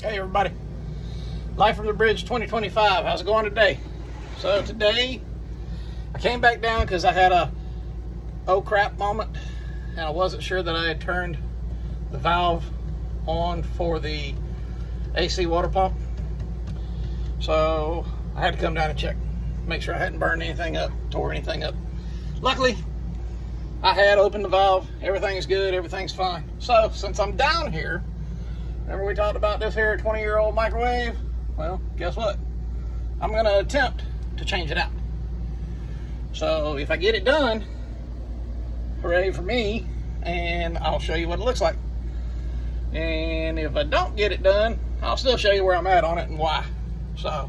Hey everybody, Life from the Bridge 2025. How's it going today? So today I came back down because I had a oh crap moment and I wasn't sure that I had turned the valve on for the AC water pump. So I had to come down and check, make sure I hadn't burned anything up, tore anything up. Luckily I had opened the valve, everything's good, everything's fine. So since I'm down here, remember we talked about this here 20-year-old microwave? Well, guess what? I'm going to attempt to change it out. So if I get it done, hooray for me, and I'll show you what it looks like. And if I don't get it done, I'll still show you where I'm at on it and why. So,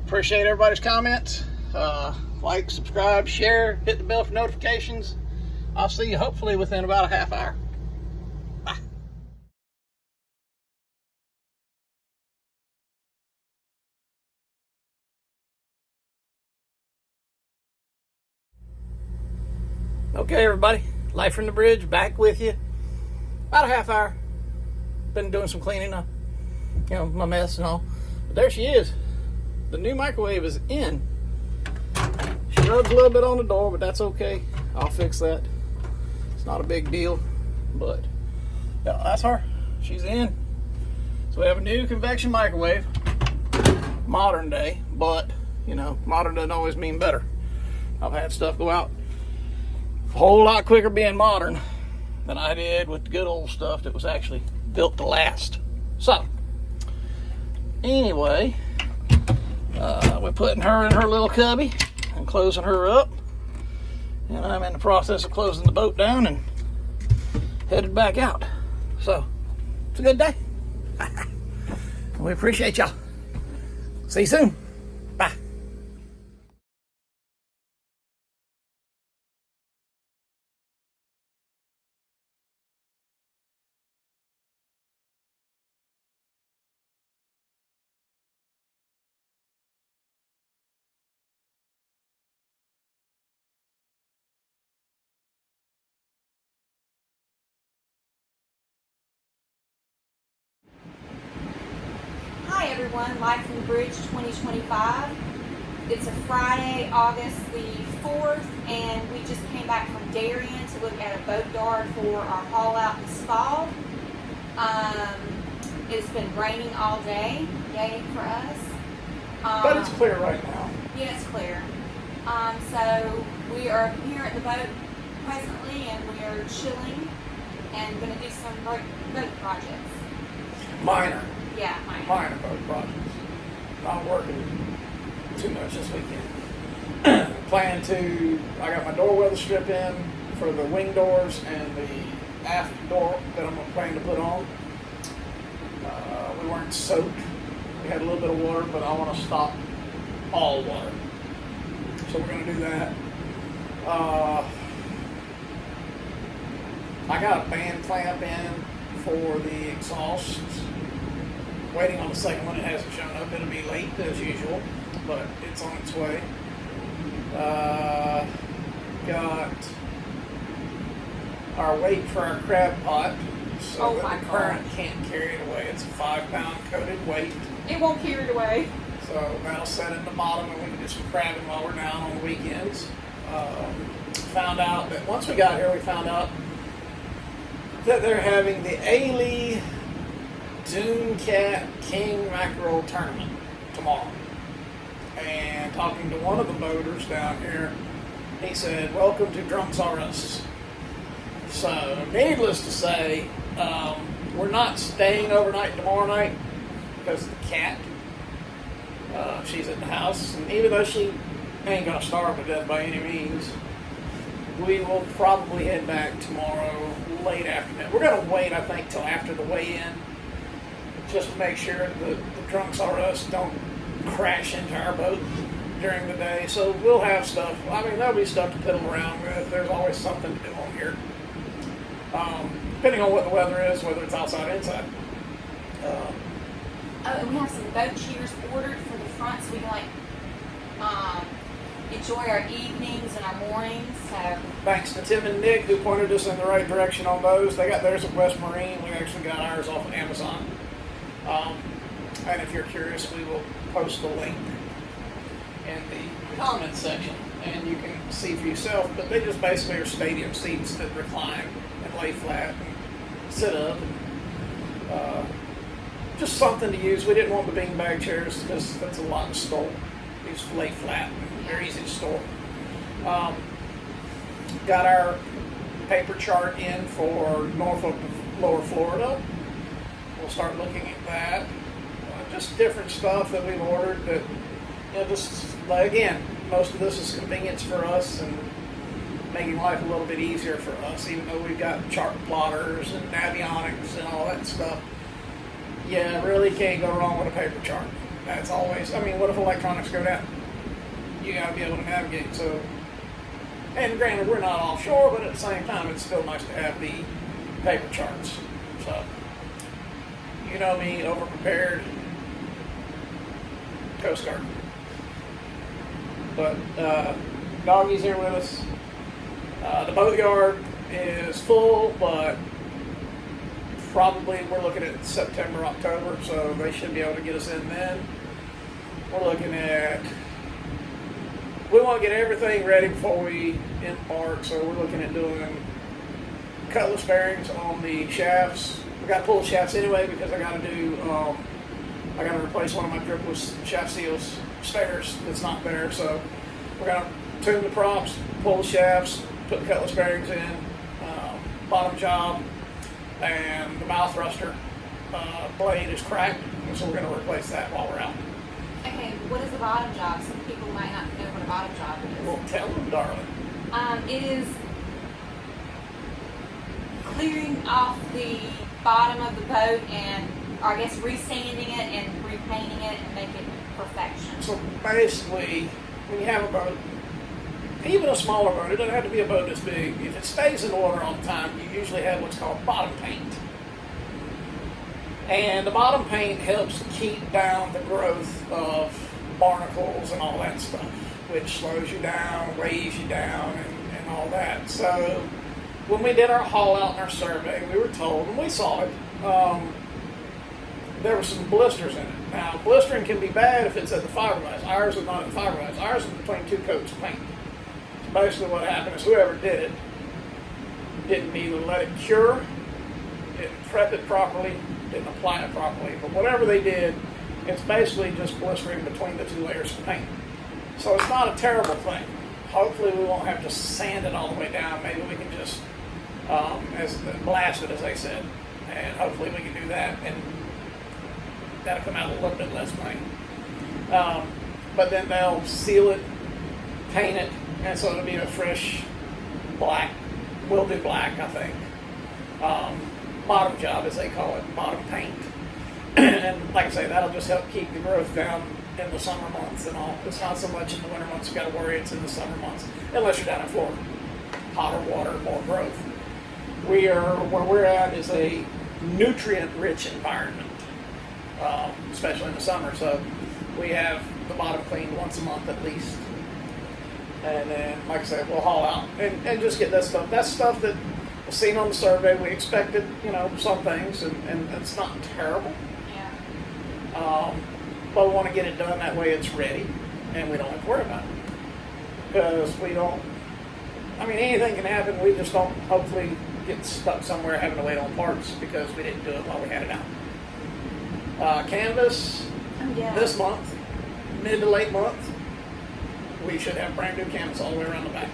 appreciate everybody's comments. Like, subscribe, share, hit the bell for notifications. I'll see you hopefully within about a half hour. Bye. Okay, everybody, Life from the Bridge, back with you. About a half hour. Been doing some cleaning up, my mess and all. But there she is. The new microwave is in. She rubs a little bit on the door, but that's okay. I'll fix that. It's not a big deal, but yeah, that's her. She's in. So we have a new convection microwave, modern day, but modern doesn't always mean better. I've had stuff go out a whole lot quicker being modern than I did with the good old stuff that was actually built to last. So, anyway, we're putting her in her little cubby and closing her up. And I'm in the process of closing the boat down and headed back out. So, it's a good day. We appreciate y'all. See you soon. Bye. Hi everyone, Life from the Bridge 2025. It's a Friday, August the 4th, and we just came back from Darien to look at a boat yard for our haul out this fall. It's been raining all day, yay for us. But it's clear right now. Yeah, it's clear. So we are here at the boat presently, and we are chilling and going to do some boat projects. Minor. Yeah, Minor boat projects. Not working too much this weekend. I got my door weather strip in for the wing doors and the aft door that I'm planning to put on. We weren't soaked. We had a little bit of water, but I want to stop all water. So we're going to do that. I got a band clamp in for the exhausts. Waiting on the second one. It hasn't shown up. It'll be late as usual, but it's on its way. Waiting for our crab pot so that the current can't carry it away. It's a 5-pound coated weight. It won't carry it away. So that'll set it in the bottom and we can do some crabbing while we're down on the weekends. Found out that once we got here, we found out that they're having the Ailey Dune Cat King Mackerel Tournament tomorrow. And talking to one of the boaters down here, he said, "Welcome to Drunks R Us." So, needless to say, we're not staying overnight tomorrow night because of the cat. She's in the house, and even though she ain't gonna starve to death by any means, we will probably head back tomorrow late afternoon. We're gonna wait, I think, till after the weigh-in, just to make sure the Drunks R Us don't crash into our boat during the day. So we'll have stuff. I mean, there'll be stuff to piddle around with. There's always something to do on here. Depending on what the weather is, whether it's outside or inside. And we have some boat cheers ordered for the front so we can enjoy our evenings and our mornings. So Thanks to Tim and Nick who pointed us in the right direction on those. They got theirs at West Marine. We actually got ours off of Amazon. And if you're curious, we will post the link in the comments section, and you can see for yourself. But they just basically are stadium seats that recline and lay flat and sit up. And, just something to use. We didn't want the beanbag chairs because that's a lot to store. These lay flat and they're easy to store. Got our paper chart in for Norfolk, Lower Florida. We'll start looking at that. Just different stuff that we've ordered that, just, again, most of this is convenience for us and making life a little bit easier for us, even though we've got chart plotters and avionics and all that stuff. Yeah, really can't go wrong with a paper chart. That's always, what if electronics go down? You gotta be able to navigate, so. And granted, we're not offshore, but at the same time, it's still nice to have the paper charts. So, you know me, over-prepared, Coast Guard. But Doggy's here with us. The boat yard is full, but probably we're looking at September, October, so they should be able to get us in then. We're looking at, we want to get everything ready before we embark, so we're looking at doing cutlass bearings on the shafts. We got to pull the shafts anyway because I got to replace one of my dripless shaft seals spares that's not there, so we're going to tune the props, pull the shafts, put the cutlass bearings in, bottom job, and the bow thruster blade is cracked, and so we're going to replace that while we're out. Okay, what is the bottom job? Some people might not know what a bottom job is. Well, tell them, darling. It is clearing off the bottom of the boat and, I guess, resanding it and repainting it and make it perfection. So basically, when you have a boat, even a smaller boat, it doesn't have to be a boat this big. If it stays in the water all the time, you usually have what's called bottom paint. And the bottom paint helps keep down the growth of barnacles and all that stuff, which slows you down, weighs you down, and all that. So when we did our haul out and our survey, we were told, and we saw it, there were some blisters in it. Now, blistering can be bad if it's at the fiberglass. Ours is not at the fiberglass. Ours is between two coats of paint. So basically what happened is whoever did it didn't either let it cure, didn't prep it properly, didn't apply it properly. But whatever they did, it's basically just blistering between the two layers of paint. So it's not a terrible thing. Hopefully we won't have to sand it all the way down. Maybe we can just blast it, as they said. And hopefully we can do that. And that'll come out a little bit less paint. But then they'll seal it, paint it, and so it'll be a fresh black. We'll do black, I think. Bottom job, as they call it, bottom paint. And like I say, that'll just help keep the growth down in the summer months and all. It's not so much in the winter months you got to worry, it's in the summer months. Unless you're down in Florida. Hotter water, more growth. Where we're at is a nutrient-rich environment, especially in the summer. So we have the bottom cleaned once a month at least. And then, like I said, we'll haul out and just get that stuff. That's stuff that was seen on the survey. We expected, some things, and it's not terrible. Yeah. But we want to get it done that way it's ready, and we don't have to worry about it. Because we don't, anything can happen. We just don't hopefully get stuck somewhere having to wait on parts because we didn't do it while we had it out. Canvas, this month, mid to late month, we should have brand new canvas all the way around the back.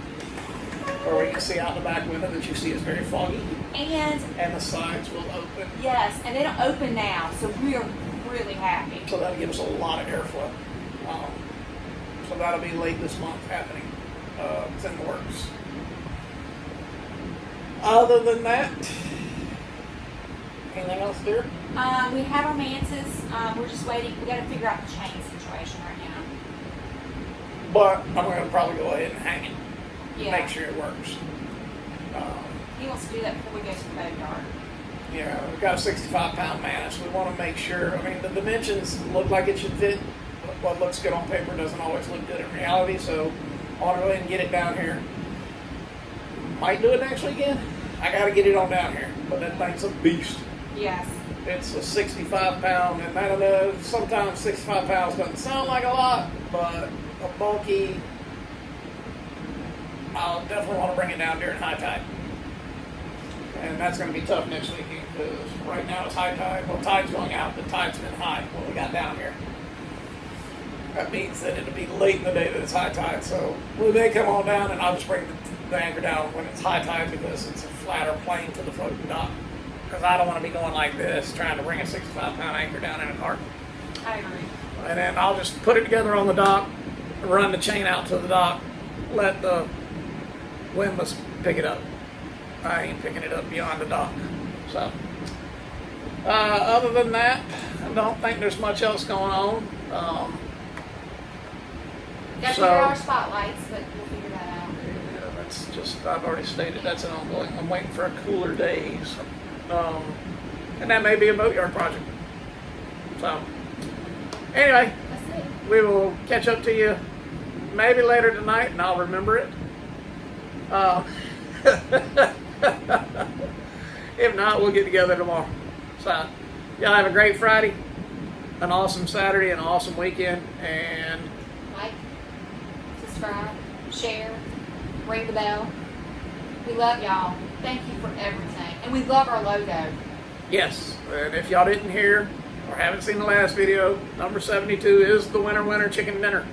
Or we can see out the back window that you see is very foggy. And the sides will open. Yes, and it'll open now, so we're really happy. So that'll give us a lot of airflow. So that'll be late this month happening. It's in the works. Other than that, anything else there? We have our mantis. We're just waiting. We got to figure out the chain situation right now. But I'm going to probably go ahead and hang it. Yeah. Make sure it works. He wants to do that before we go to the boat yard. Yeah, we've got a 65-pound mantis. We want to make sure. The dimensions look like it should fit. But what looks good on paper doesn't always look good in reality. So I want to go ahead and get it down here. Might do it next weekend. I got to get it on down here. But that thing's a beast. Yes. It's a 65 pound, and I don't know, sometimes 65 pounds doesn't sound like a lot, but a bulky, I'll definitely want to bring it down during high tide. And that's going to be tough next weekend because right now it's high tide. Well, tide's going out, but tide's been high when we got down here. That means that it'll be late in the day that it's high tide. So we may come on down, and I'll just bring the anchor down when it's high tide because it's a flatter plane to the floating dock. Because I don't want to be going like this, trying to bring a 65-pound anchor down in a cart. I agree. And then I'll just put it together on the dock, run the chain out to the dock, let the windlass pick it up. I ain't picking it up beyond the dock. So, other than that, I don't think there's much else going on. Got So- to our spotlights, but we'll figure that out. Yeah, that's just, I've already stated that's an ongoing. I'm waiting for a cooler day. So, and that may be a boatyard project. So, anyway, That's it. we will catch up to you maybe later tonight, and I'll remember it. If not, we'll get together tomorrow. So, y'all have a great Friday, an awesome Saturday, an awesome weekend, and Like, subscribe, share, ring the bell. We love y'all. Thank you for everything. And we love our logo. yes, and if y'all didn't hear or haven't seen the last video, number 72 is the winter chicken dinner.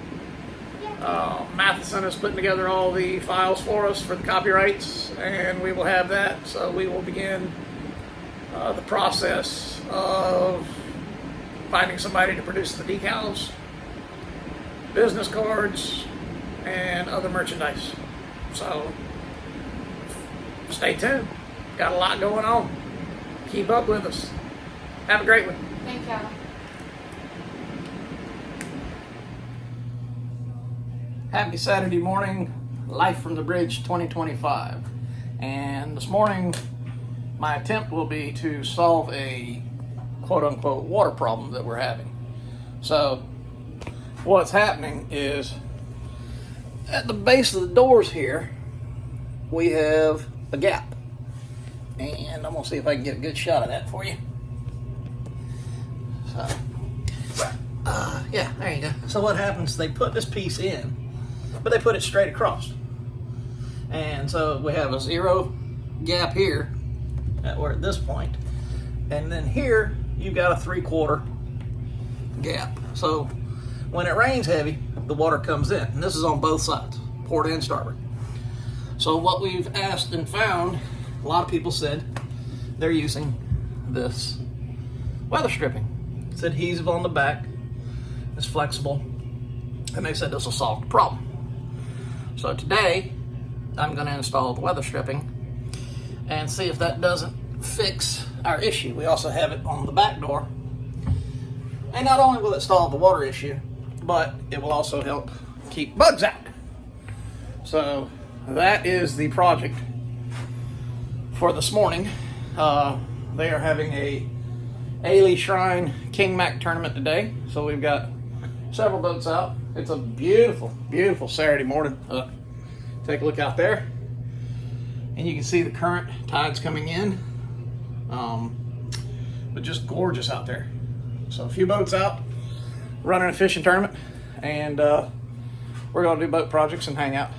Matheson is putting together all the files for us for the copyrights, and we will have that. So we will begin the process of finding somebody to produce the decals, business cards, and other merchandise. So stay tuned. Got a lot going on. Keep up with us. Have a great one. Thank y'all. Happy Saturday morning, Life from the Bridge 2025. And this morning, my attempt will be to solve a quote-unquote water problem that we're having. So, what's happening is, at the base of the doors here, we have a gap. And I'm going to see if I can get a good shot of that for you. So, yeah, there you go. So what happens, they put this piece in, but they put it straight across. And so we have a zero gap here, we're at this point. And then here, you've got a 3/4 gap. So when it rains heavy, the water comes in. And this is on both sides, port and starboard. So what we've asked and found, a lot of people said they're using this weather stripping. It's adhesive on the back, it's flexible, and they said this will solve the problem. So today, I'm going to install the weather stripping and see if that doesn't fix our issue. We also have it on the back door. And not only will it solve the water issue, but it will also help keep bugs out. So that is the project for this morning. They are having a Ailey Shrine King Mac tournament today. So we've got several boats out. It's a beautiful, beautiful Saturday morning. Take a look out there. And you can see the current tides coming in. But just gorgeous out there. So a few boats out, running a fishing tournament. And we're going to do boat projects and hang out.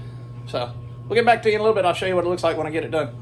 So we'll get back to you in a little bit. I'll show you what it looks like when I get it done.